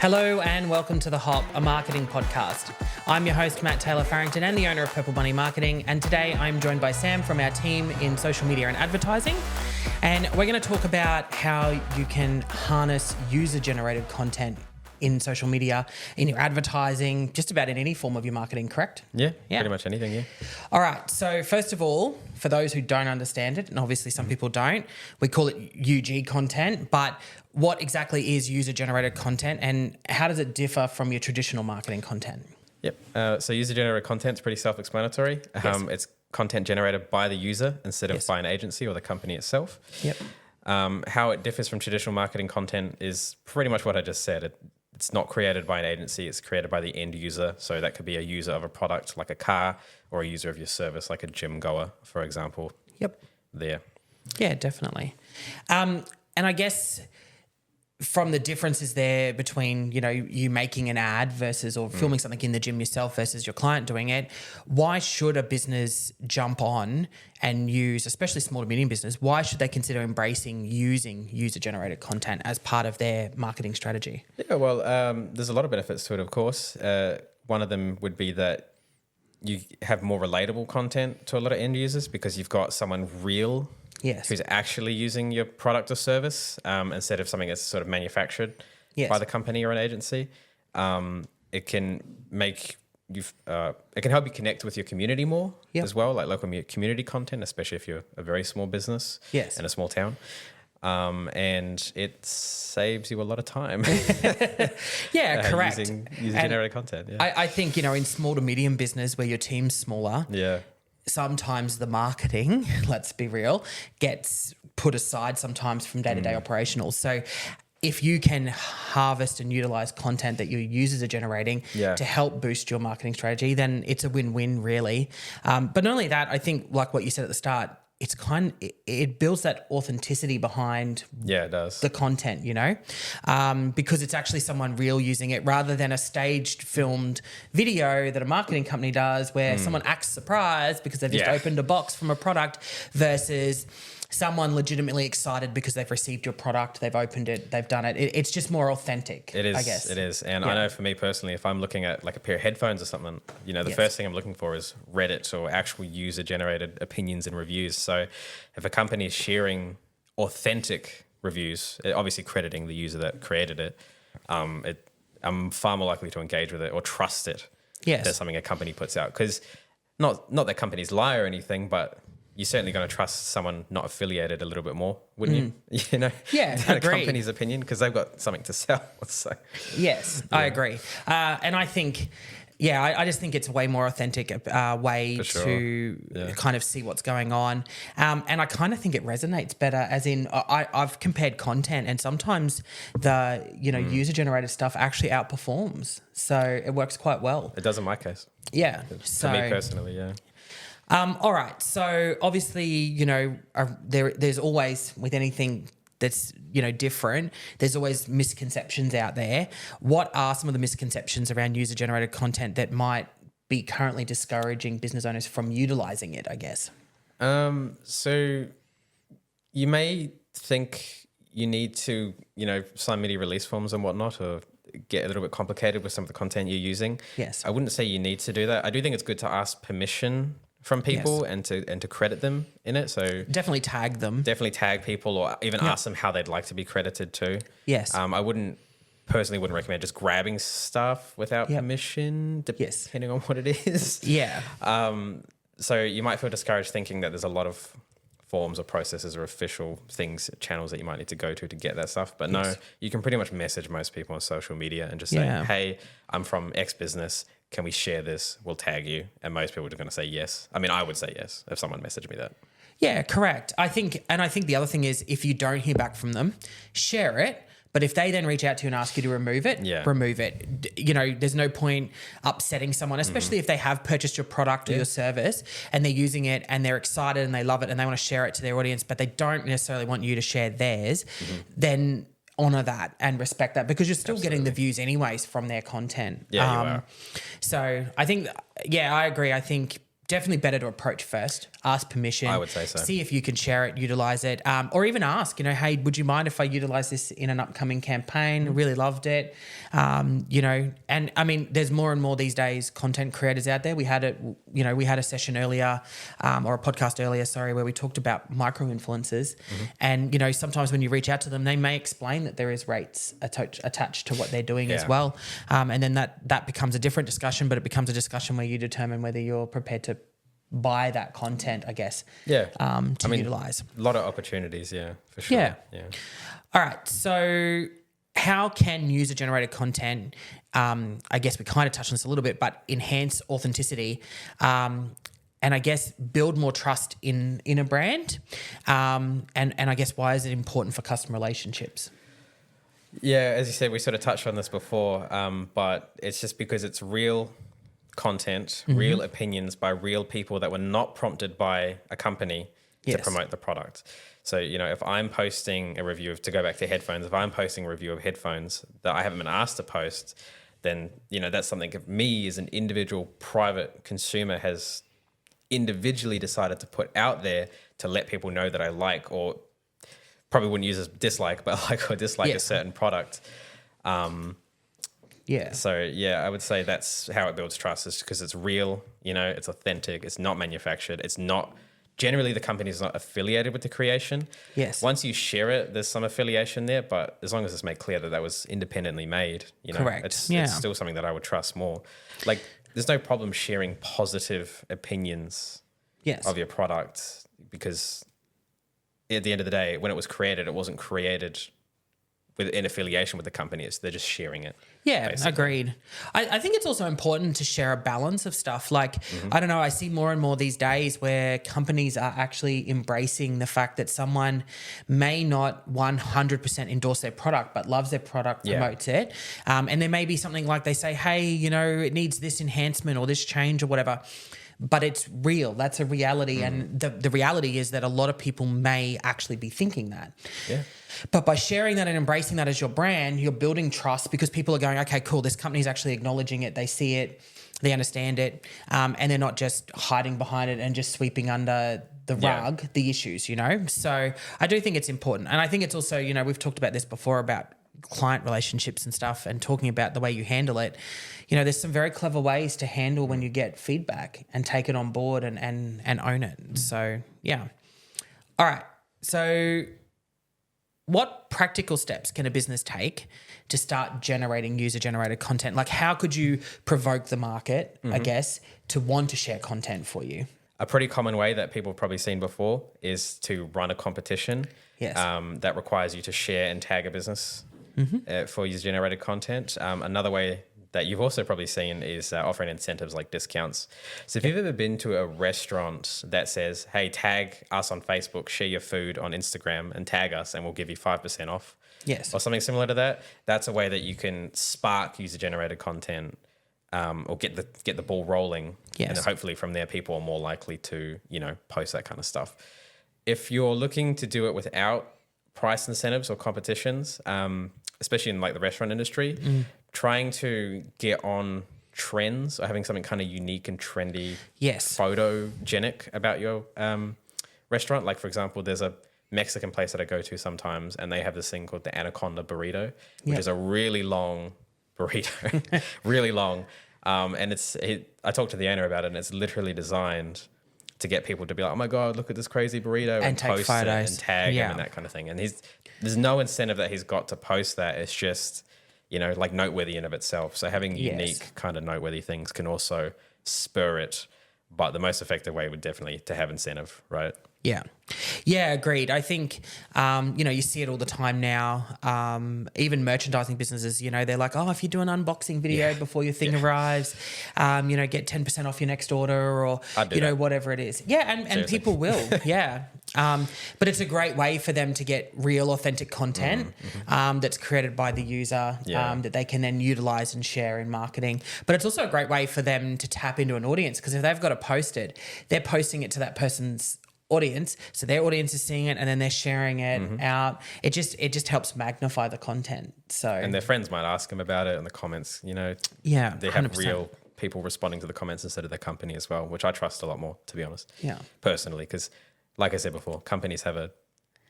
Hello and welcome to The Hop, a marketing podcast. I'm your host, Matt Taylor Farrington, and the owner of Purple Bunny Marketing. And today I'm joined by Sam from our team in social media and advertising. And we're going to talk about how you can harness user-generated content in social media, in your advertising, just about in any form of your marketing, correct? Yeah, pretty much anything, yeah. All right. So first of all, for those who don't understand it, and obviously some people don't, we call it UG content, but what exactly is user-generated content and how does it differ from your traditional marketing content? Yep. So user-generated content is pretty self-explanatory. Yes. It's content generated by the user instead of Yes. by an agency or the company itself. Yep. How it differs from traditional marketing content is pretty much what I just said. It's not created by an agency, it's created by the end user. So that could be a user of a product like a car or a user of your service like a gym goer, for example. Yep. There. Yeah, definitely. And I guess from the differences there between, you making an ad versus or filming something in the gym yourself versus your client doing it, why should a business jump on and use, especially small to medium business, why should they consider embracing using user-generated content as part of their marketing strategy? Yeah, well, there's a lot of benefits to it, of course. One of them would be that you have more relatable content to a lot of end users because you've got someone real who's actually using your product or service instead of something that's sort of manufactured by the company or an agency. It can make you, it can help you connect with your community more as well, like local community content, especially if you're a very small business in a small town. And it saves you a lot of time. Correct. Using user-generated content. Yeah. I think, in small to medium business where your team's smaller, sometimes the marketing, let's be real, gets put aside sometimes from day-to-day operational. So if you can harvest and utilize content that your users are generating to help boost your marketing strategy, then it's a win-win really. But not only that, I think like what you said at the start, it builds that authenticity behind it does. the content, because it's actually someone real using it rather than a staged filmed video that a marketing company does where someone acts surprised because they've just opened a box from a product versus someone legitimately excited because they've received your product, they've opened it, they've done it. It's just more authentic, it is, I guess. It is. And I know for me personally, if I'm looking at like a pair of headphones or something, the first thing I'm looking for is Reddit or actual user-generated opinions and reviews. So if a company is sharing authentic reviews, obviously crediting the user that created it, I'm far more likely to engage with it or trust it than something a company puts out. Because not that companies lie or anything, but you're certainly going to trust someone not affiliated a little bit more, wouldn't you? Than a company's opinion because they've got something to sell. So I agree. And I think, I just think it's a way more authentic way to kind of see what's going on. And I kind of think it resonates better as in I've compared content and sometimes the, user-generated stuff actually outperforms. So it works quite well. It does in my case. Yeah. For me personally, yeah. All right. So obviously, there's always with anything that's, different, there's always misconceptions out there. What are some of the misconceptions around user-generated content that might be currently discouraging business owners from utilizing it, I guess? So you may think you need to, sign media release forms and whatnot or get a little bit complicated with some of the content you're using. Yes. I wouldn't say you need to do that. I do think it's good to ask permission from people and to credit them in it. So definitely tag them. Definitely tag people or even ask them how they'd like to be credited too. Yes. I wouldn't recommend just grabbing stuff without permission, depending on what it is. Yeah. So you might feel discouraged thinking that there's a lot of forms or processes or official things, channels that you might need to go to get that stuff. But no, you can pretty much message most people on social media and just say, hey, I'm from X business. Can we share this? We'll tag you. And most people are going to say yes. I mean, I would say yes if someone messaged me that. Yeah, correct. I think the other thing is if you don't hear back from them, share it. But if they then reach out to you and ask you to remove it, remove it. There's no point upsetting someone, especially if they have purchased your product or your service and they're using it and they're excited and they love it and they want to share it to their audience, but they don't necessarily want you to share theirs, then honor that and respect that because you're still getting the views anyways from their content. Yeah, you are. So I think, I agree. I think definitely better to approach first, ask permission. I would say so. See if you can share it, utilize it, or even ask, hey, would you mind if I utilize this in an upcoming campaign? Really loved it. And I mean, there's more and more these days content creators out there. We had a session earlier, or a podcast earlier, where we talked about micro influencers. And, sometimes when you reach out to them, they may explain that there is rates attached to what they're doing as well. And then that becomes a different discussion, but it becomes a discussion where you determine whether you're prepared to buy that content, I guess. To utilize. A lot of opportunities, for sure. Yeah. All right. So how can user-generated content, I guess we kind of touched on this a little bit, but enhance authenticity and I guess build more trust in a brand? And I guess why is it important for customer relationships? Yeah, as you said, we sort of touched on this before, but it's just because it's real content, real opinions by real people that were not prompted by a company to promote the product. So, if I'm posting a review to go back to headphones, if I'm posting a review of headphones that I haven't been asked to post, then, that's something of me as an individual private consumer has individually decided to put out there to let people know that I like, or probably wouldn't use as dislike, but like or dislike a certain product. So I would say that's how it builds trust, is because it's real, it's authentic, it's not manufactured, it's not generally the company is not affiliated with the creation. Yes. Once you share it, there's some affiliation there, but as long as it's made clear that was independently made, Correct. It's still something that I would trust more. Like there's no problem sharing positive opinions of your product, because at the end of the day, when it was created, it wasn't created in affiliation with the company. They're just sharing it. Yeah, basically. Agreed. I think it's also important to share a balance of stuff. Like, I don't know, I see more and more these days where companies are actually embracing the fact that someone may not 100% endorse their product, but loves their product, promotes it. And there may be something like they say, hey, it needs this enhancement or this change or whatever. But it's real. That's a reality. And the reality is that a lot of people may actually be thinking that. Yeah. But by sharing that and embracing that as your brand, you're building trust, because people are going, okay, cool, this company's actually acknowledging it. They see it. They understand it. And they're not just hiding behind it and just sweeping under the rug the issues, So I do think it's important. And I think it's also, we've talked about this before about client relationships and stuff, and talking about the way you handle it. There's some very clever ways to handle when you get feedback and take it on board and own it. So, yeah. All right. So what practical steps can a business take to start generating user-generated content? Like, how could you provoke the market, I guess, to want to share content for you? A pretty common way that people have probably seen before is to run a competition that requires you to share and tag a business for user-generated content. Another way that you've also probably seen is offering incentives like discounts. So if you've ever been to a restaurant that says, hey, tag us on Facebook, share your food on Instagram and tag us and we'll give you 5% off. Yes. Or something similar to that, that's a way that you can spark user-generated content or get the ball rolling. Yes. And then hopefully from there, people are more likely to, post that kind of stuff. If you're looking to do it without price incentives or competitions, especially in like the restaurant industry, trying to get on trends or having something kind of unique and trendy, photogenic about your restaurant. Like, for example, there's a Mexican place that I go to sometimes, and they have this thing called the Anaconda burrito, which is a really long burrito, really long. And I talked to the owner about it, and it's literally designed to get people to be like, oh my God, look at this crazy burrito, and take post photos. it and tag him and that kind of thing. And there's no incentive that he's got to post that. It's just, like noteworthy in of itself. So having unique kind of noteworthy things can also spur it. But the most effective way would definitely to have incentive, right? Yeah. Yeah, agreed. I think, you see it all the time now. Even merchandising businesses, they're like, oh, if you do an unboxing video before your thing arrives, get 10% off your next order, or, whatever it is. Yeah, and people will. Yeah. But it's a great way for them to get real, authentic content that's created by the user that they can then utilize and share in marketing. But it's also a great way for them to tap into an audience, because if they've got to post it, they're posting it to that person's audience, so their audience is seeing it and then they're sharing it out. It just helps magnify the content. So, and their friends might ask them about it in the comments. They have 100%. real people responding to the comments instead of their company as well, which I trust a lot more, to be honest. Yeah. Personally, because like I said before, companies have a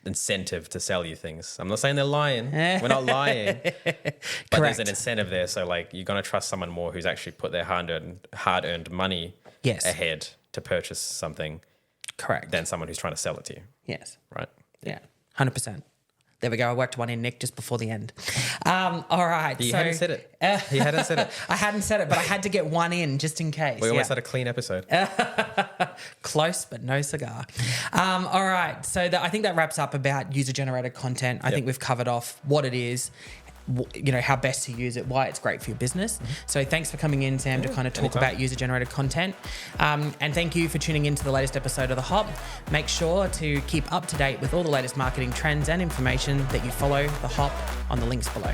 incentive to sell you things. I'm not saying they're lying. We're not lying. But there's an incentive there. So like you're going to trust someone more who's actually put their hard-earned money ahead to purchase something. Correct. Than someone who's trying to sell it to you. Yes. Right? Yeah. 100%. There we go. I worked one in, Nick, just before the end. All right. He hadn't said it. He hadn't said it. I hadn't said it, but I had to get one in just in case. We almost had a clean episode. Close, but no cigar. All right. So I think that wraps up about user-generated content. I think we've covered off what it is, how best to use it, why it's great for your business. So thanks for coming in, Sam, to kind of talk about user-generated content. And thank you for tuning in to the latest episode of The Hop. Make sure to keep up to date with all the latest marketing trends and information that you follow The Hop on the links below.